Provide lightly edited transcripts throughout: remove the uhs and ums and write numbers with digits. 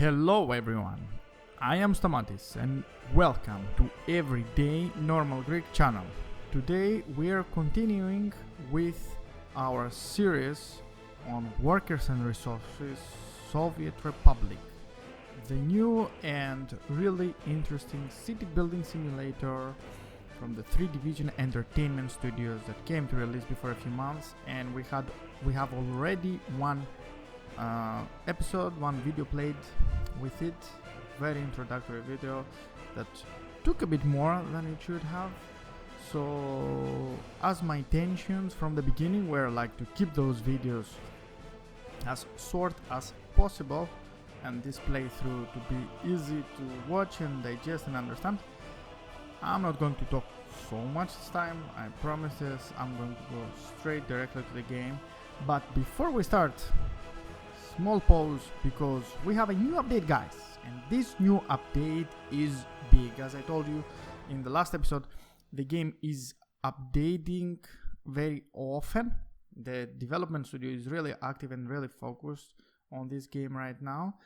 Hello everyone, I am Stamatis and welcome to Everyday Normal Greek channel. Today we are continuing with our series on Workers and Resources Soviet Republic, the new and really interesting city building simulator from the 3 Division Entertainment Studios that came to release before a few months, and we have already one one video played with it, very introductory video that took a bit more than it should have. So as my intentions from the beginning were like to keep those videos as short as possible and this playthrough to be easy to watch and digest and understand, I'm not going to talk so much this time, I promise this. I'm going to go straight directly to the game. But before we start, small pause, because we have a new update, guys, and this new update is big. As I told you in the last episode, the game is updating very often. The development studio is really active and really focused on this game right now,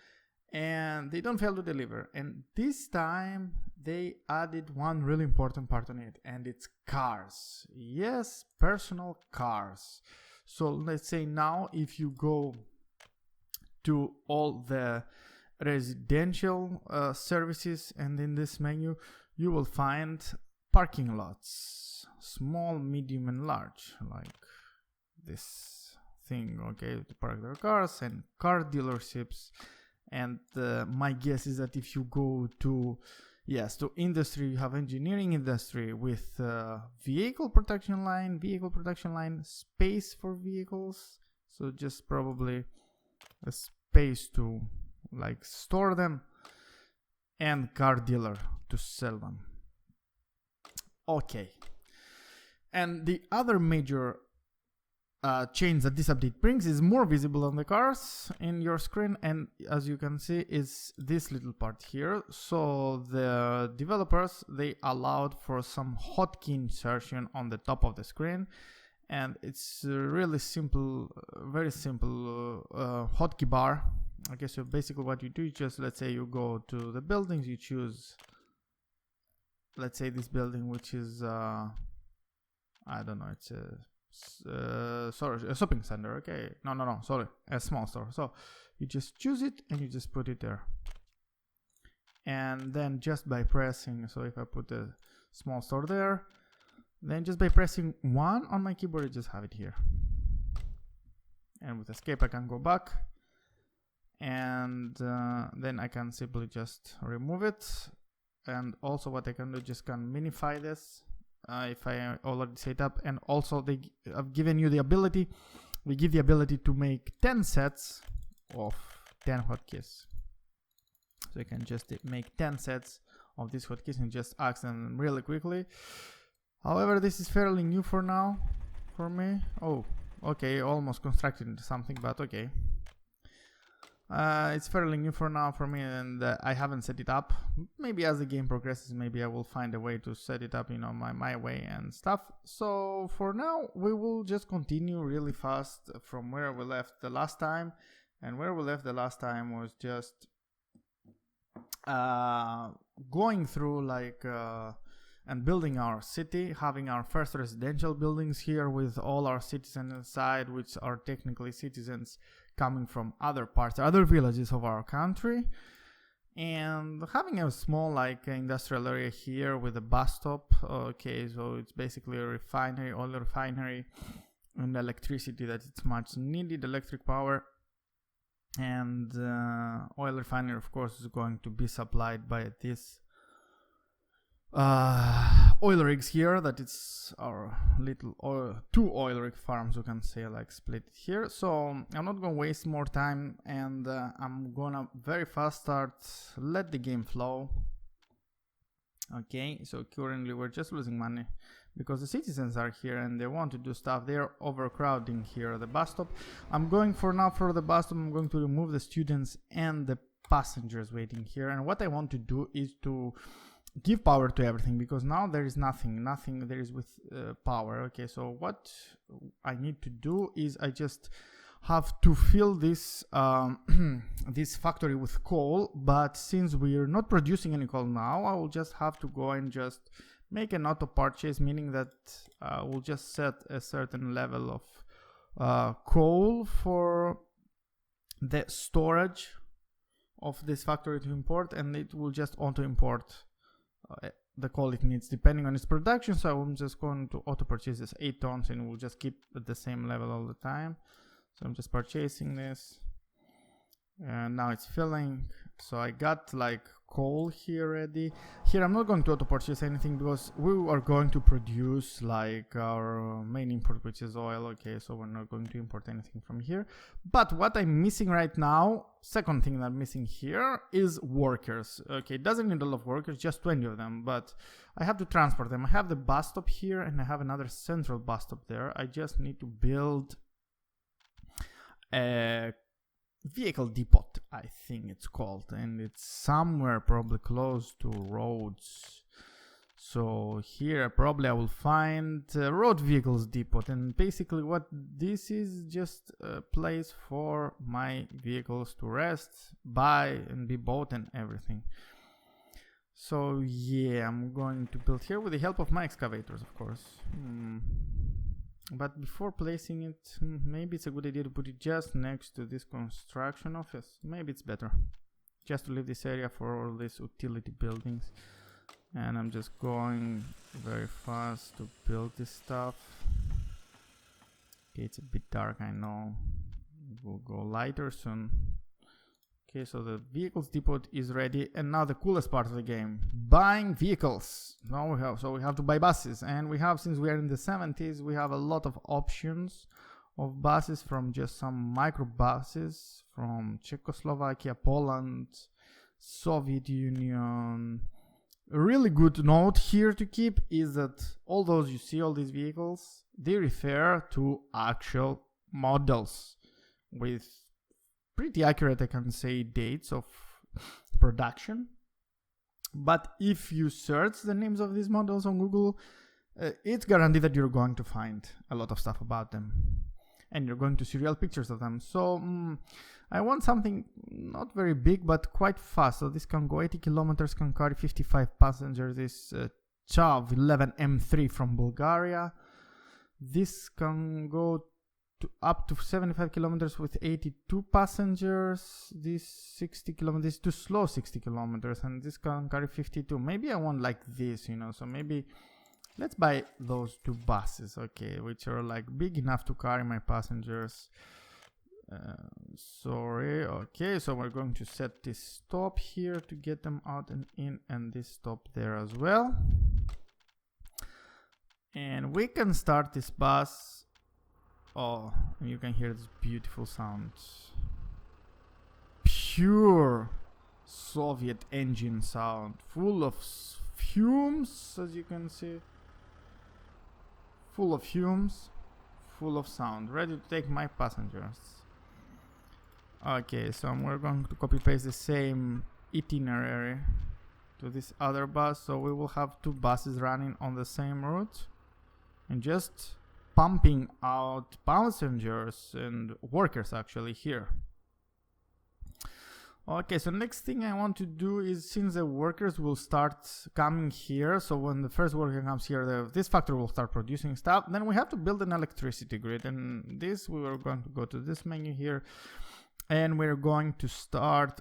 and they don't fail to deliver. And this time they added one really important part on it, and it's cars. Yes, personal cars. So let's say now if you go to all the residential services, and in this menu you will find parking lots, small, medium and large, like this thing, okay, to park their cars, and car dealerships. And my guess is that if you go to industry, you have engineering industry with vehicle production line, space for vehicles, so just probably a space to like store them, and car dealer to sell them. Okay, and the other major change that this update brings is more visible on the cars in your screen, and as you can see is this little part here. So the developers, they allowed for some hotkey insertion on the top of the screen, and it's really simple, very simple hotkey bar. Okay, so basically what you do is just, let's say you go to the buildings, you choose, let's say this building, which is I don't know, it's a shopping center. Okay, no, sorry, a small store. So you just choose it and you just put it there, and then just by pressing, so if I put a small store there, then just by pressing 1 on my keyboard, I just have it here, and with escape I can go back, and then I can simply just remove it. And also what I can do, just can minify this if I already set up. And also they have given you the ability, we give the ability to make 10 sets of 10 hotkeys, so you can just make 10 sets of these hotkeys and just access them really quickly. However, this is fairly new for now for me. Oh, okay, almost constructed into something, but okay. It's fairly new for now for me, and I haven't set it up. Maybe as the game progresses, maybe I will find a way to set it up, you know, my way and stuff. So for now, we will just continue really fast from where we left the last time. And where we left the last time was just going through like and building our city, having our first residential buildings here with all our citizens inside, which are technically citizens coming from other parts, other villages of our country, and having a small like industrial area here with a bus stop. Okay, so it's basically a refinery, oil refinery, and electricity that it's much needed, electric power. And oil refinery, of course, is going to be supplied by this oil rigs here, that it's our little two oil rig farms, you can say, like split here. So I'm not gonna waste more time, and I'm gonna very fast start, let the game flow. Okay, so currently we're just losing money because the citizens are here and they want to do stuff. They're overcrowding here the bus stop. I'm going for now for the bus stop, I'm going to remove the students and the passengers waiting here. And what I want to do is to give power to everything, because now there is nothing there is with power. Okay, so what I need to do is I just have to fill this this factory with coal, but since we're not producing any coal now, I will just have to go and just make an auto purchase, meaning that we'll just set a certain level of coal for the storage of this factory to import, and it will just auto import the coal it needs depending on its production. So I'm just going to auto purchase this 8 tons, and we'll just keep at the same level all the time. So I'm just purchasing this, and now it's filling. So I got like coal here ready. Here I'm not going to auto purchase anything because we are going to produce like our main import, which is oil. Okay, so we're not going to import anything from here. But what I'm missing right now, second thing that I'm missing here is workers. Okay, it doesn't need a lot of workers, just 20 of them, but I have to transport them. I have the bus stop here and I have another central bus stop there. I just need to build a vehicle depot, I think it's called, and it's somewhere probably close to roads. So here probably I will find road vehicles depot, and basically what this is, just a place for my vehicles to rest, buy and be bought and everything. So yeah, I'm going to build here with the help of my excavators, of course. But before placing it, maybe it's a good idea to put it just next to this construction office. Maybe it's better just to leave this area for all these utility buildings. And I'm just going very fast to build this stuff. Okay, it's a bit dark, I know. It will go lighter soon. Okay, so the vehicles depot is ready, and now the coolest part of the game, buying vehicles. Now we have to buy buses, and we have, since we are in the 70s, we have a lot of options of buses, from just some micro buses from Czechoslovakia, Poland, Soviet Union. A really good note here to keep is that all those you see, all these vehicles, they refer to actual models with pretty accurate, I can say, dates of production. But if you search the names of these models on Google, it's guaranteed that you're going to find a lot of stuff about them, and you're going to see real pictures of them. So I want something not very big but quite fast. So this can go 80 kilometers, can carry 55 passengers. This Chav 11 M3 from Bulgaria. This can go up to 75 kilometers with 82 passengers. This 60 kilometers, too slow 60 kilometers, and this can carry 52. Maybe I want like this, you know, so maybe let's buy those 2 buses, okay, which are like big enough to carry my passengers. Sorry, okay, so we're going to set this stop here to get them out and in, and this stop there as well. And we can start this bus. Oh, and you can hear this beautiful sound. Pure Soviet engine sound, full of fumes, as you can see. Full of fumes, full of sound, ready to take my passengers. Okay, so we're going to copy paste the same itinerary to this other bus, so we will have 2 buses running on the same route and just pumping out passengers and workers actually here. Okay, so next thing I want to do is, since the workers will start coming here, so when the first worker comes here, this factory will start producing stuff, then we have to build an electricity grid, and this, we are going to go to this menu here, and we're going to start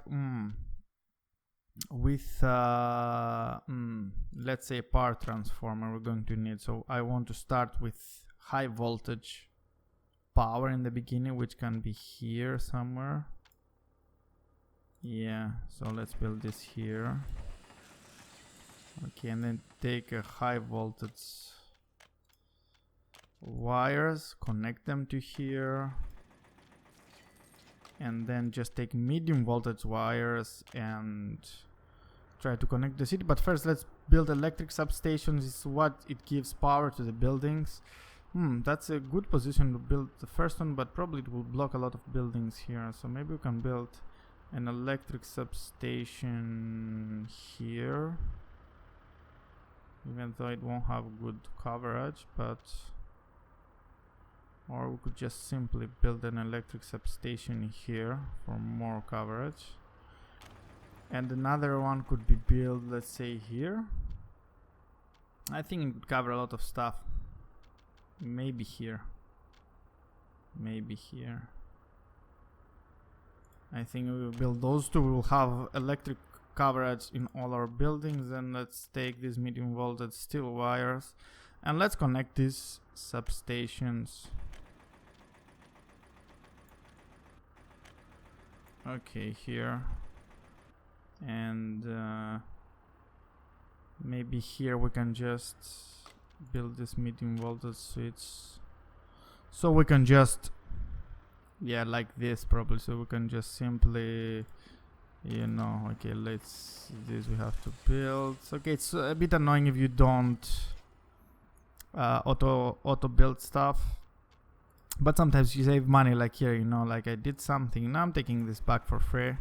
with let's say a power transformer we're going to need. So I want to start with high voltage power in the beginning, which can be here somewhere. Yeah, so let's build this here. Okay, and then take a high voltage wires, connect them to here, and then just take medium voltage wires and try to connect the city. But first let's build electric substations. This is what it gives power to the buildings. That's a good position to build the first one, but probably it will block a lot of buildings here. So maybe we can build an electric substation here, even though it won't have good coverage, but Or we could just simply build an electric substation here for more coverage. And another one could be built, let's say, here. I think it would cover a lot of stuff. Maybe here. Maybe here. I think we will build those two. We will have electric coverage in all our buildings. And let's take these medium voltage steel wires and let's connect these substations. Okay, here. And maybe here we can just build this medium voltage switch. So we can just, yeah, like this probably. So we can just simply, you know, okay, let's, this we have to build. Okay, it's a bit annoying if you don't auto build stuff. But sometimes you save money, like here, you know, like I did something. Now I'm taking this back for free.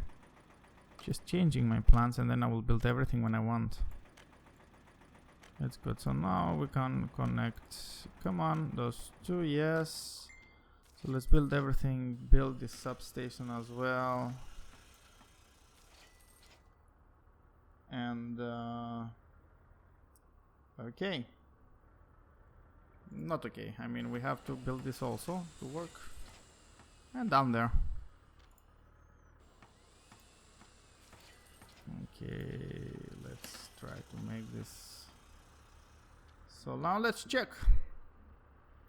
Just changing my plans and then I will build everything when I want. That's good. So now we can connect. Come on, those two, yes. So let's build everything. Build this substation as well. And okay. Not okay. I mean, we have to build this also to work. And down there. Okay, let's try to make this. So now let's check.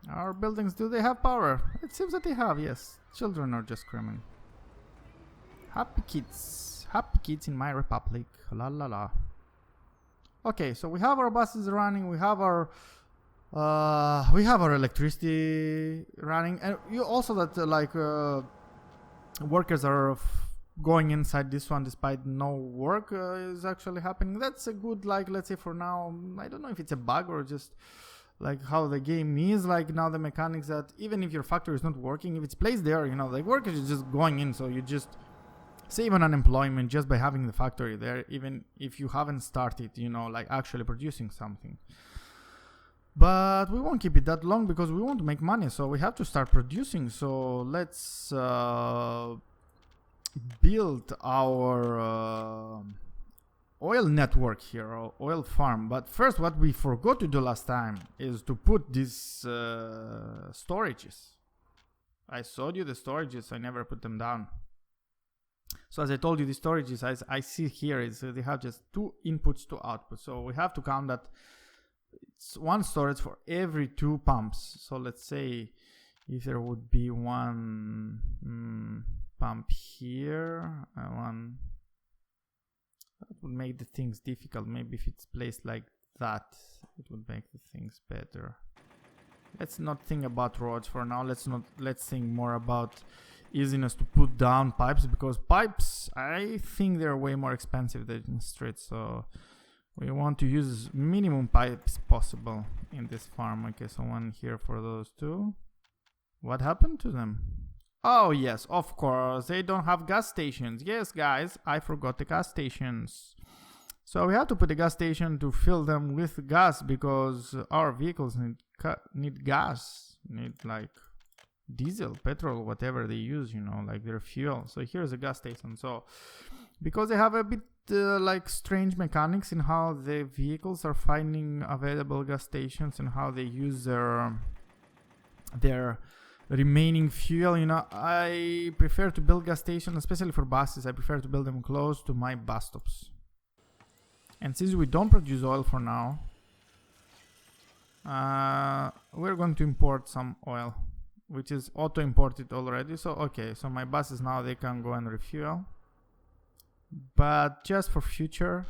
Our buildings, do they have power? It seems that they have, yes. Children are just screaming. Happy kids in my republic. La la la. Okay, so we have our buses running. We have our electricity running, and you also that workers are going inside this one despite no work is actually happening. That's a good, like, let's say for now, I don't know if it's a bug or just like how the game is, like now the mechanics that even if your factory is not working, if it's placed there, you know, like workers is just going in, so you just save on unemployment just by having the factory there, even if you haven't started, you know, like actually producing something. But we won't keep it that long because we want to make money, so we have to start producing. So let's build our oil network here, or oil farm. But first, what we forgot to do last time is to put these storages. I showed you the storages, I never put them down. So as I told you, the storages I see here is they have just 2 inputs to output. So we have to count that it's 1 storage for every 2 pumps. So let's say if there would be 1 pump here, one, that would make the things difficult. Maybe if it's placed like that, it would make the things better. Let's not think about roads for now. Let's think more about easiness to put down pipes, because pipes, I think they're way more expensive than streets. So we want to use minimum pipes possible in this farm. Okay, so 1 here for those 2. What happened to them? Oh yes, of course, they don't have gas stations. Yes, guys, I forgot the gas stations. So we have to put a gas station to fill them with gas, because our vehicles need gas, need like diesel, petrol, whatever they use, you know, like their fuel. So here's a gas station. So because they have a bit like strange mechanics in how the vehicles are finding available gas stations and how they use their remaining fuel, you know, I prefer to build gas stations, especially for buses. I prefer to build them close to my bus stops. And since we don't produce oil for now, we're going to import some oil, which is auto imported already. So okay, so my buses now, they can go and refuel. But just for future,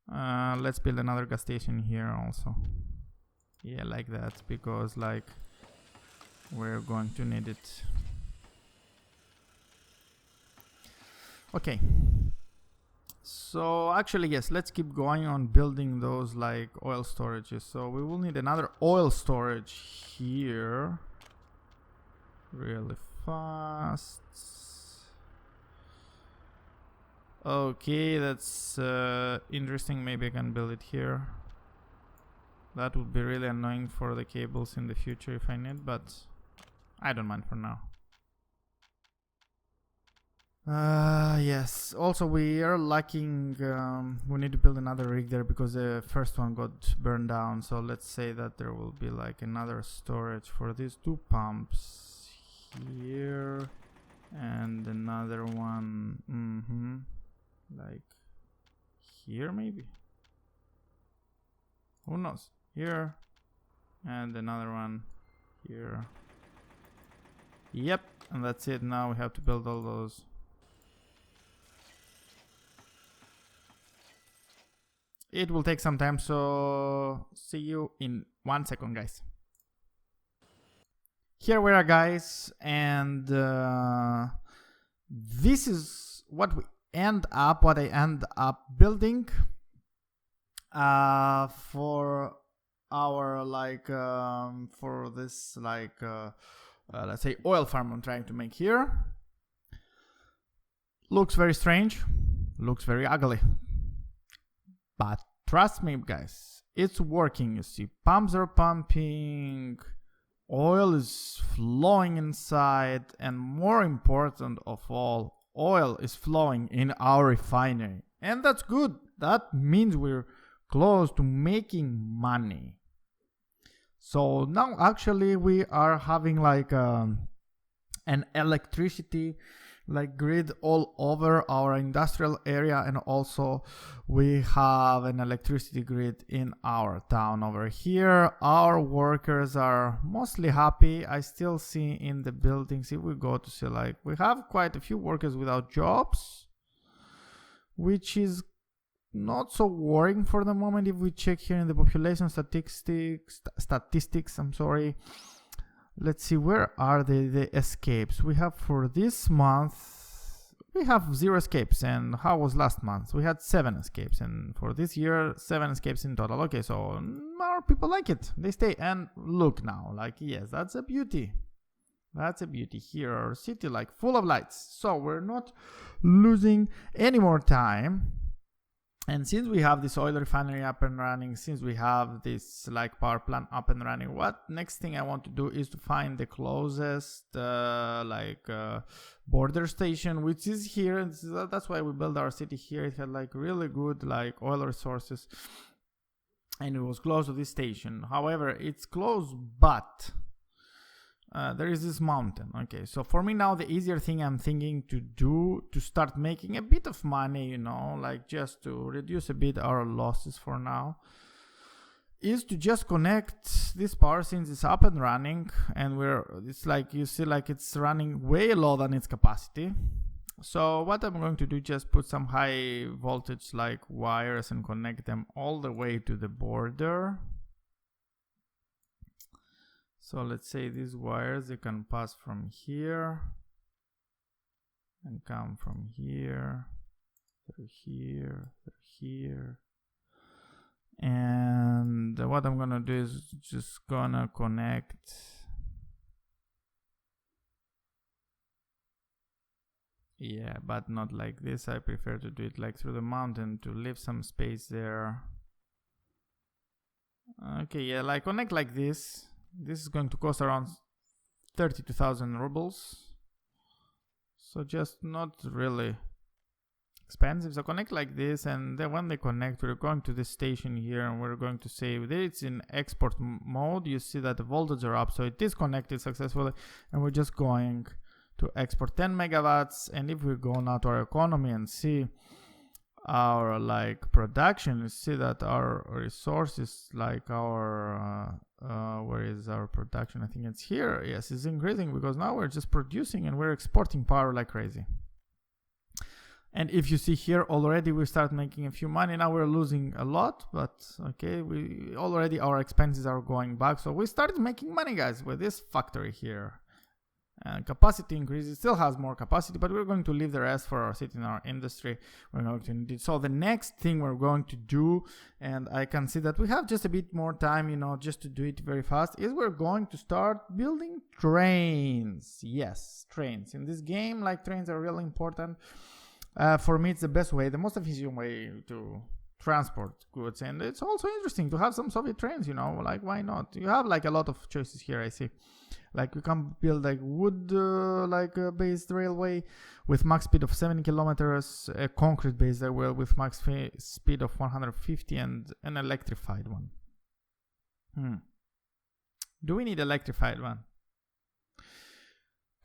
let's build another gas station here also. Yeah, like that, because like we're going to need it. Okay. So actually, yes, let's keep going on building those like oil storages. So we will need another oil storage here really fast. Okay, that's interesting. Maybe I can build it here. That would be really annoying for the cables in the future if I need, but I don't mind for now. Yes, also we are lacking, we need to build another rig there because the first one got burned down. So let's say that there will be like another storage for these two pumps here and another one, like here maybe, who knows, here and another one here. Yep, and that's it. Now we have to build all those. It will take some time, so see you in 1 second, guys. Here we are, guys, and this is what I end up building for our for this let's say oil farm I'm trying to make here. Looks very strange, looks very ugly. But trust me, guys, it's working. You see, pumps are pumping, oil is flowing inside, and more important of all, oil is flowing in our refinery. And that's good. That means we're close to making money. So now actually we are having like an electricity grid all over our industrial area, and also we have an electricity grid in our town over here. Our workers are mostly happy. I still see in the buildings, if we go to see, like, we have quite a few workers without jobs, which is not so worrying for the moment. If we check here in the population statistics, I'm sorry. Let's see, where are the escapes? We have for this month, we have 0 escapes. And how was last month? We had 7 escapes. And for this year, 7 escapes in total. Okay, so our people like it. They stay. And look now, like, yes, that's a beauty. That's a beauty here. Our city, like, full of lights. So we're not losing any more time. And since we have this oil refinery up and running, since we have this like power plant up and running, what next thing I want to do is to find the closest border station, which is here. And that's why we built our city here. It had like really good like oil resources, and it was close to this station. However, it's close, but there is this mountain. Okay, so for me now, the easier thing I'm thinking to do to start making a bit of money, you know, like just to reduce a bit our losses for now, is to just connect this power, since it's up and running, and it's like, you see, like it's running way lower than its capacity. So what I'm going to do, just put some high voltage like wires and connect them all the way to the border. So let's say these wires, they can pass from here and come from here, through here, through here. And what I'm gonna do is just gonna connect but not like this. I prefer to do it like through the mountain to leave some space there. Okay, yeah, like connect like this. This is going to cost around 32,000 rubles. So just not really expensive. So connect like this, and then when they connect, we're going to this station here, and we're going to save. It's in export mode. You see that the voltage are up, so it is connected successfully, and we're just going to export 10 megawatts. And if we go now to our economy and see our like production, you see that our resources, like our where is our production? I think it's here. Yes, it's increasing, because now we're just producing and we're exporting power like crazy. And if you see here, already we start making a few money. Now we're losing a lot, but okay, we already, our expenses are going back. So we started making money, guys, with this factory here. And capacity increases, still has more capacity, but we're going to leave the rest for our city and our industry. We're going to need it. So the next thing we're going to do, and I can see that we have just a bit more time, you know, just to do it very fast, is we're going to start building trains. Yes, trains. In this game, like, trains are really important. For me, it's the best way, the most efficient way to transport goods. And it's also interesting to have some Soviet trains, you know, like why not? You have like a lot of choices here, I see. Like you can build like wood based railway with max speed of 70 kilometers, a concrete based railway with max speed of 150, and an electrified one. Do we need electrified one?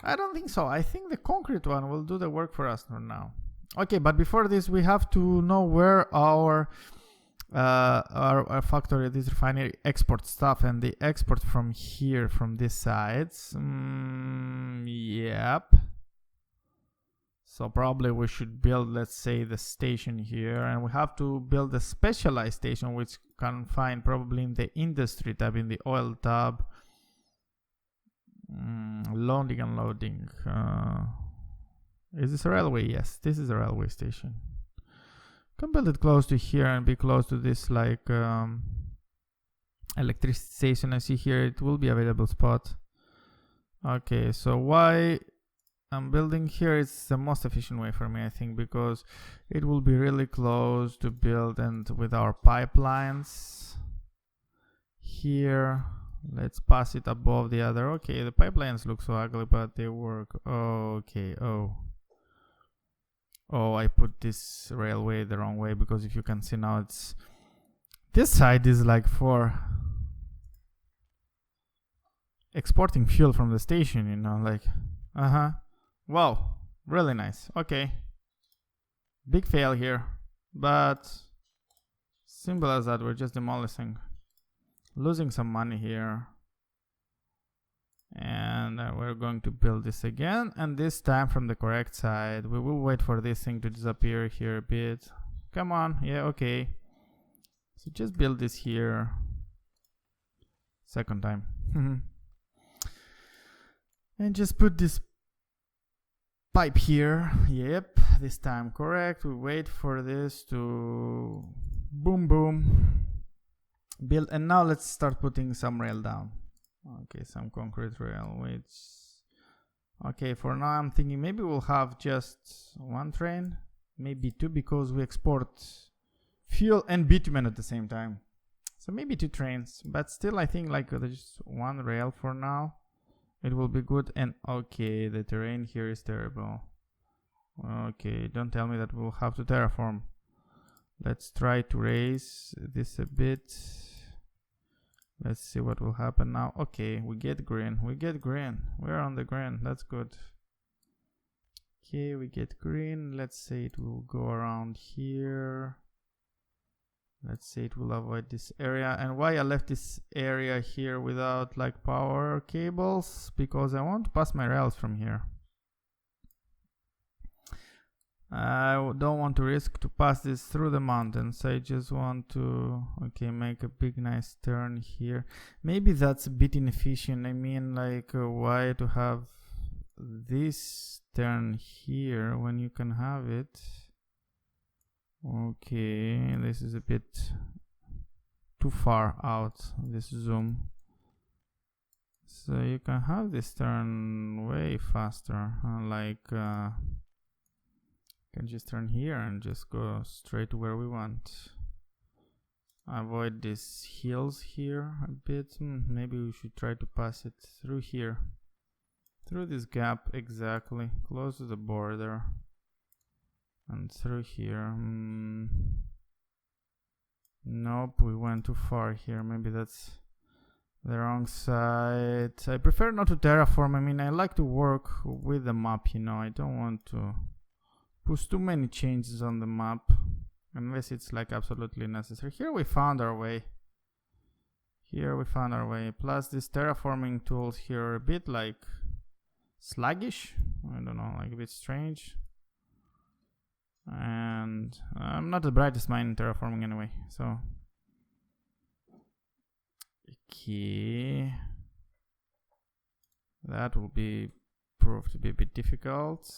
I don't think so. I think the concrete one will do the work for us for now. Okay, but before this, we have to know where our factory, this refinery, export stuff, and they export from here, from this side. Yep. So probably we should build, let's say, the station here, and we have to build a specialized station, which can find probably in the industry tab, in the oil tab. Loading and unloading. Is this a railway? Yes, this is a railway station. Can build it close to here and be close to this like electricity station. I see here it will be available spot. Okay, so why I'm building here is the most efficient way for me, I think, because it will be really close to build, and with our pipelines here, let's pass it above the other. Okay, the pipelines look so ugly, but they work. Okay, oh, I put this railway the wrong way, because if you can see now, it's this side is like for exporting fuel from the station, you know, like wow, really nice. Okay, big fail here, but simple as that. We're just demolishing, losing some money here, and we're going to build this again, and this time from the correct side. We will wait for this thing to disappear here a bit. Come on, yeah, okay. So just build this here. Second time. And just put this pipe here. Yep, this time correct. We wait for this to boom boom build, and now let's start putting some rail down. Okay, some concrete rail, which okay, for now I'm thinking maybe we'll have just one train, maybe two, because we export fuel and bitumen at the same time. So maybe two trains, but still I think like there's one rail for now. It will be good. And okay, the terrain here is terrible. Okay, don't tell me that we'll have to terraform. Let's try to raise this a bit. Let's see what will happen now. Okay, we get green. We're on the green. That's good. Okay, we get green. Let's say it will go around here. Let's say it will avoid this area. And why I left this area here without like power cables? Because I want to pass my rails from here. I don't want to risk to pass this through the mountains. I just want to, okay, make a big nice turn here. Maybe that's a bit inefficient. I mean, like, why to have this turn here when you can have it? Okay, this is a bit too far out, this zoom. So you can have this turn way faster, can just turn here and just go straight to where we want. Avoid these hills here a bit. Maybe we should try to pass it through here, through this gap, exactly close to the border, and through here. Nope, we went too far here. Maybe that's the wrong side. I prefer not to terraform. I mean, I like to work with the map, you know. I don't want to push too many changes on the map unless it's like absolutely necessary. Here we found our way. Plus these terraforming tools here are a bit like sluggish. I don't know, like a bit strange. And I'm not the brightest mind in terraforming anyway, so okay, that will be proved to be a bit difficult.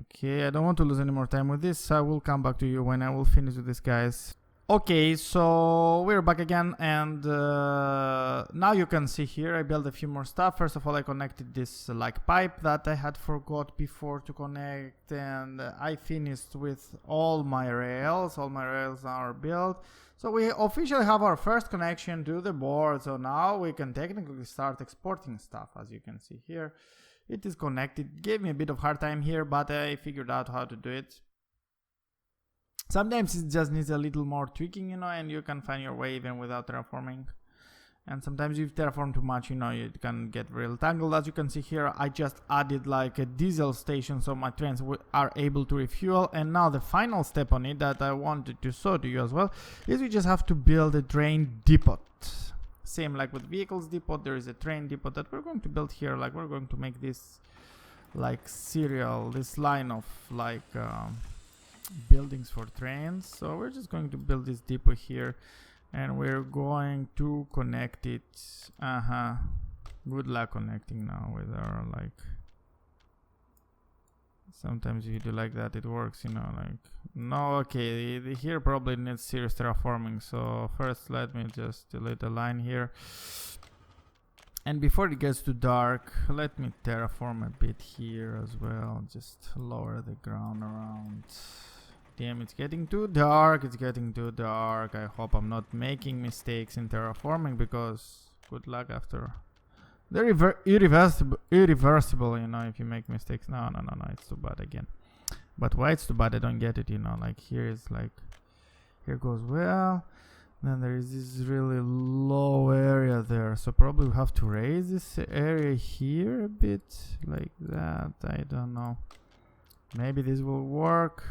Okay, I don't want to lose any more time with this. I will come back to you when I will finish with this, guys. Okay, so we're back again, and now you can see here I built a few more stuff. First of all, I connected this like pipe that I had forgot before to connect, and I finished with all my rails. All my rails are built, so we officially have our first connection to the board. So now we can technically start exporting stuff. As you can see here, it is connected. It gave me a bit of hard time here, but I figured out how to do it. Sometimes it just needs a little more tweaking, you know, and you can find your way even without terraforming. And sometimes if you terraform too much, you know, it can get real tangled. As you can see here, I just added like a diesel station so my trains are able to refuel. And now the final step on it that I wanted to show to you as well is we just have to build a train depot. Same like with vehicles depot, there is a train depot that we're going to build here. Like we're going to make this like serial, this line of like buildings for trains. So we're just going to build this depot here, and we're going to connect it. Good luck connecting now with our like. Sometimes if you do like that, it works, you know, like no. Okay, the here probably needs serious terraforming. So first let me just delete the line here, and before it gets too dark, let me terraform a bit here as well. Just lower the ground around. Damn, it's getting too dark. It's getting too dark. I hope I'm not making mistakes in terraforming, because good luck after. They're irreversible, you know, if you make mistakes. No, it's too bad again. But why it's too bad, I don't get it, you know. Like here is like, here goes well. Then there is this really low area there. So probably we have to raise this area here a bit, like that. I don't know. Maybe this will work.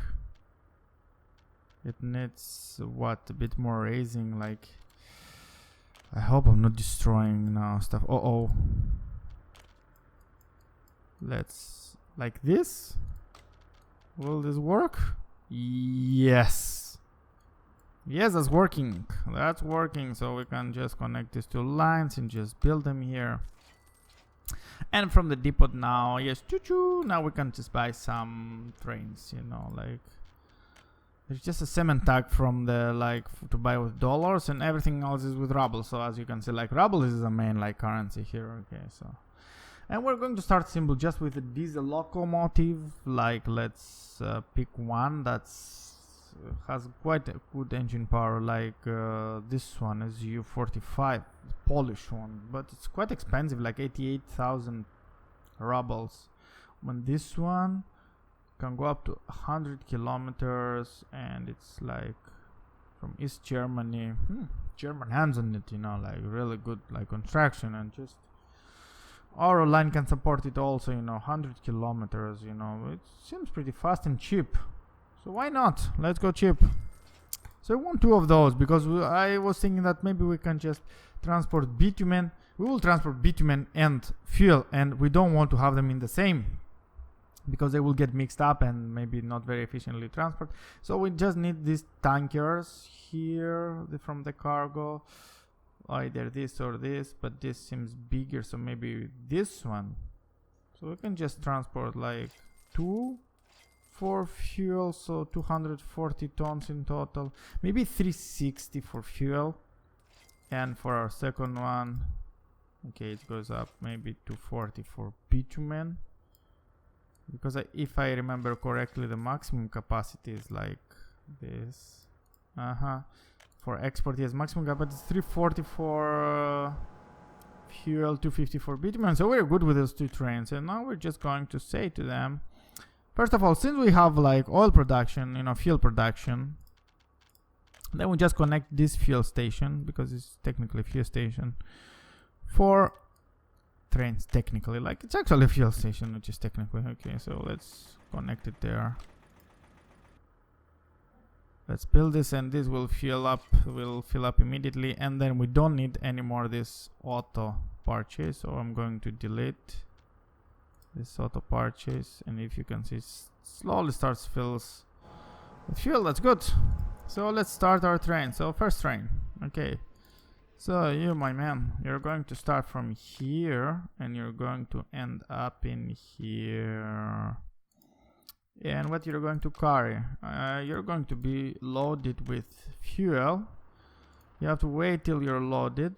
It needs what, a bit more raising, like I hope I'm not destroying now stuff. Let's like this. Will this work? Yes, that's working. That's working. So we can just connect these two lines and just build them here. And from the depot now, yes, choo-choo, now we can just buy some trains, you know, like there's just a cement tag from the like to buy with dollars, and everything else is with ruble. So as you can see, like ruble is the main like currency here. Okay, so and we're going to start simple just with a diesel locomotive. Like let's pick one that's has quite a good engine power, like this one is U45, Polish one, but it's quite expensive, like 88,000 rubles. When this one can go up to 100 kilometers, and it's like from East Germany. German hands on it, you know, like really good like construction, and just our line can support it also, you know, 100 kilometers, you know, it seems pretty fast and cheap. So why not? Let's go cheap. So I want two of those, because I was thinking that maybe we can just transport bitumen. We will transport bitumen and fuel, and we don't want to have them in the same, because they will get mixed up and maybe not very efficiently transport. So we just need these tankers here from the cargo, either this or this, but this seems bigger, so maybe this one. So we can just transport like 2 for fuel, so 240 tons in total, maybe 360 for fuel. And for our second one, okay, it goes up maybe 240 for bitumen, because if I remember correctly, the maximum capacity is like this. For export, yes, maximum capacity is 340 for fuel, 250 for bitumen. So we're good with those two trains. And now we're just going to say to them, first of all, since we have like oil production, you know, fuel production, then we just connect this fuel station, because it's technically a fuel station for trains, technically, like it's actually a fuel station, which is technically okay. So let's connect it there. Let's build this, and this will fill up immediately, and then we don't need any more this auto purchase. So I'm going to delete this auto purchase, and if you can see, slowly starts fills with fuel. That's good. So let's start our train. So first train, okay. So you, my man, you're going to start from here, and you're going to end up in here. And what you're going to carry? You're going to be loaded with fuel. You have to wait till you're loaded.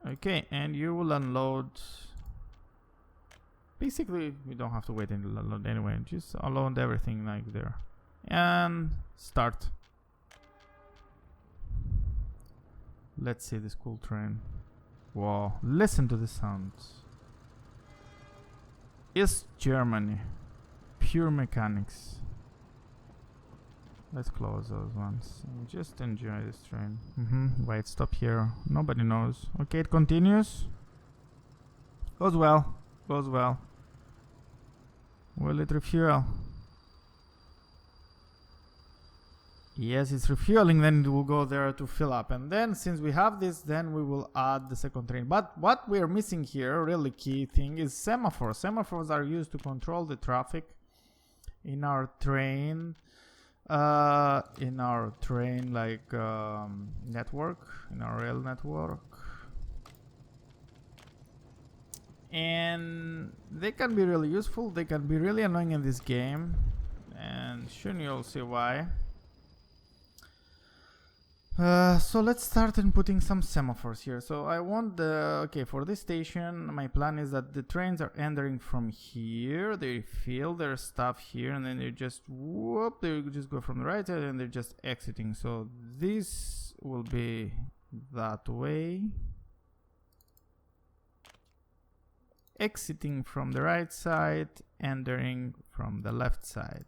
Okay, and you will unload. Basically, we don't have to wait until unload anyway. Just unload everything like there. And start. Let's see this cool train. Wow, listen to the sounds. East Germany. Pure mechanics. Let's close those ones. Just enjoy this train. Wait, stop here. Nobody knows. Okay, it continues. Goes well. Goes well. Will it refuel? Yes, it's refueling, then it will go there to fill up. And then since we have this, then we will add the second train. But what we're missing here, really key thing, is semaphores. Semaphores are used to control the traffic in our train. Like network, in our rail network. And they can be really useful. They can be really annoying in this game. And soon you'll see why. So let's start in putting some semaphores here. So I want okay, for this station, my plan is that the trains are entering from here. They fill their stuff here, and then they just whoop, they just go from the right side, and they're just exiting. So this will be that way. Exiting from the right side, entering from the left side.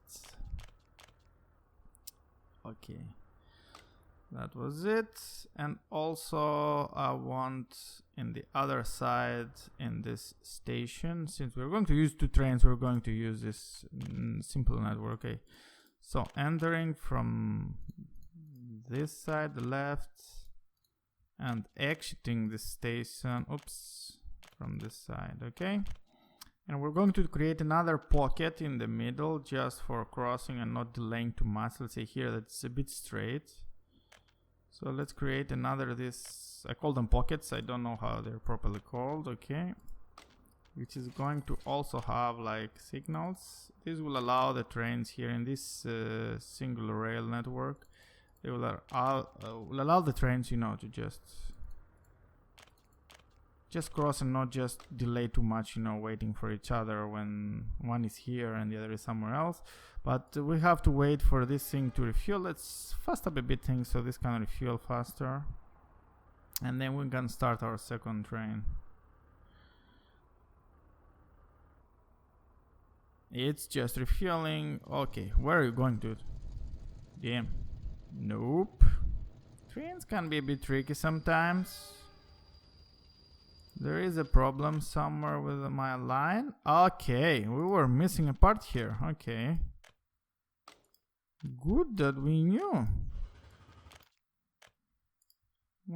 Okay. That was it. And also I want in the other side in this station, since we're going to use two trains, we're going to use this simple network. Okay, so entering from this side, the left, and exiting the station, oops, from this side. Okay, and we're going to create another pocket in the middle just for crossing and not delaying too much. Let's say here that's a bit straight. So let's create another this, I call them pockets, I don't know how they're properly called, okay. Which is going to also have like signals. This will allow the trains here in this single rail network. They will allow the trains, you know, to just cross and not just delay too much, you know, waiting for each other when one is here and the other is somewhere else. But we have to wait for this thing to refuel. Let's fast up a bit things so this can refuel faster. And then we can start our second train. It's just refueling. Okay, where are you going, dude? Damn. Nope. Trains can be a bit tricky sometimes. There is a problem somewhere with my line. Okay, we were missing a part here. Okay. Good that we knew.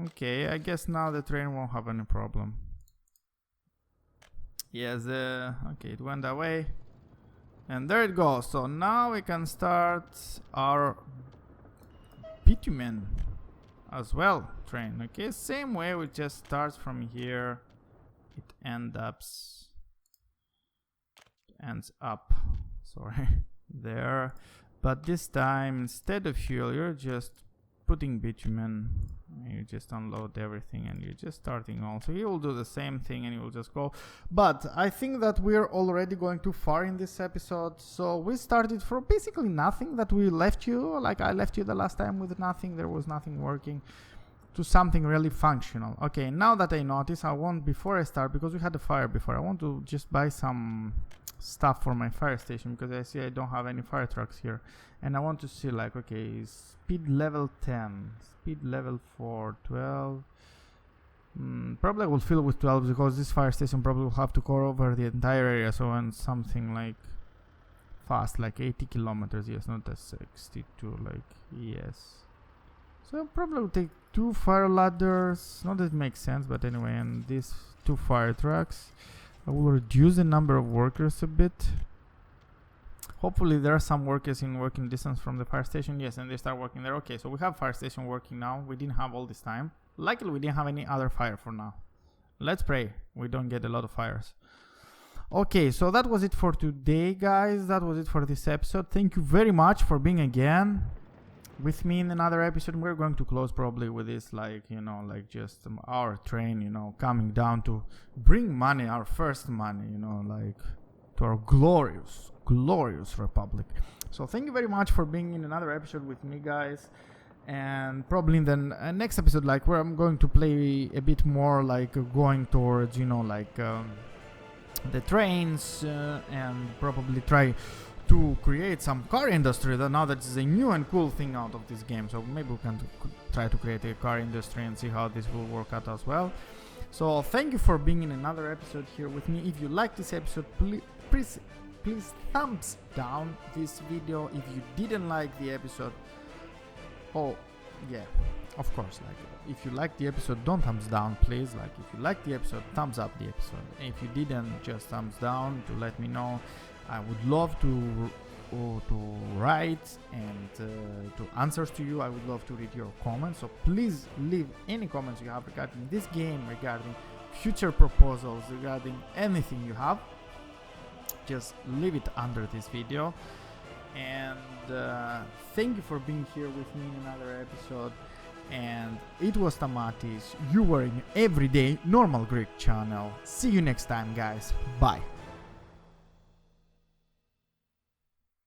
Okay, I guess now the train won't have any problem. Yes, okay, it went away. And there it goes. So now we can start our bitumen as well train. Okay, same way, we just start from here. It ends up, sorry, there. But this time, instead of fuel, you're just putting bitumen. You just unload everything and you're just starting also. You will do the same thing and you will just go. But I think that we're already going too far in this episode. So we started from basically nothing that we left you. Like I left you the last time with nothing. There was nothing working. To something really functional. Okay, now that I notice, I want, before I start, because we had a fire before, I want to just buy some stuff for my fire station, because I see I don't have any fire trucks here. And I want to see like, okay, speed level 10, speed level 4, 12. Probably I will fill with 12 because this fire station probably will have to cover the entire area. So when something like fast, like 80 kilometers, yes, not a 62, like, yes. So I'll probably take 2 fire ladders, not that it makes sense, but anyway, and these 2 fire trucks. I will reduce the number of workers a bit. Hopefully there are some workers in working distance from the fire station. Yes, and they start working there. Okay, so we have fire station working now. We didn't have all this time. Luckily we didn't have any other fire for now. Let's pray we don't get a lot of fires. Okay, so that was it for today, guys. That was it for this episode. Thank you very much for being again with me in another episode. We're going to close probably with this, like, you know, like just our train, you know, coming down to bring money, our first money, you know, like to our glorious republic. So thank you very much for being in another episode with me, guys. And probably in the next episode, like, where I'm going to play a bit more, like going towards, you know, like the trains, and probably try to create some car industry. That now that is a new and cool thing out of this game, so maybe we can try to create a car industry and see how this will work out as well. So thank you for being in another episode here with me. If you like this episode, please thumbs down this video. If you didn't like the episode, oh yeah, of course, like if you like the episode, don't thumbs down, please. Like if you like the episode, thumbs up the episode. And if you didn't, just thumbs down to let me know. I would love to write and to answers to you. I would love to read your comments, so please leave any comments you have regarding this game, regarding future proposals, regarding anything you have. Just leave it under this video. And thank you for being here with me in another episode. And it was Tamatis. You were in Everyday Normal Greek channel. See you next time, guys. Bye.